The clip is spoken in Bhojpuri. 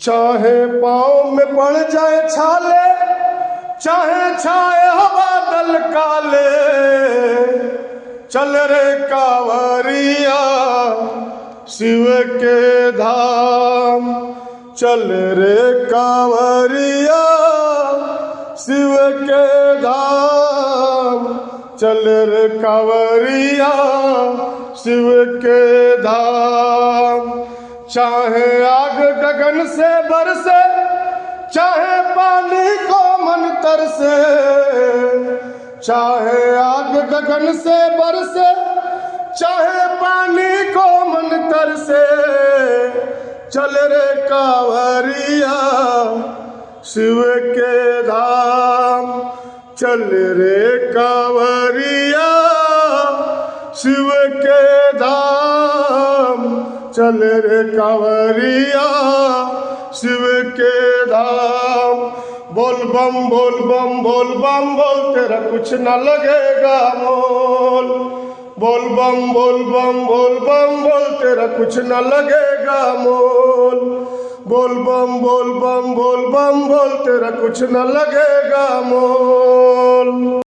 चाहे पाँव में पड़ जाए छाले, चाहे छाए बादल काले, चल रे कांवरिया शिव के धाम। चल रे कांवरिया शिव के धाम। चल रे कांवरिया शिव के धाम। चाहे आग गगन से बरसे, चाहे पानी को मन तरसे, चाहे आग गगन से बरसे, चाहे पानी को मन तरसे, चल रे कांवरिया शिव के धाम। चल रे कांवरिया शिव के धाम। चल रे कांवरिया शिव के धाम। बोल बम बोल बम बोल बम बोल, तेरा कुछ न लगेगा मोल। बोल बम बोल बम बोल बम बोल, तेरा कुछ न लगेगा मोल। बोल बम बोल बम बोल बम बोल, तेरा कुछ न लगेगा मोल।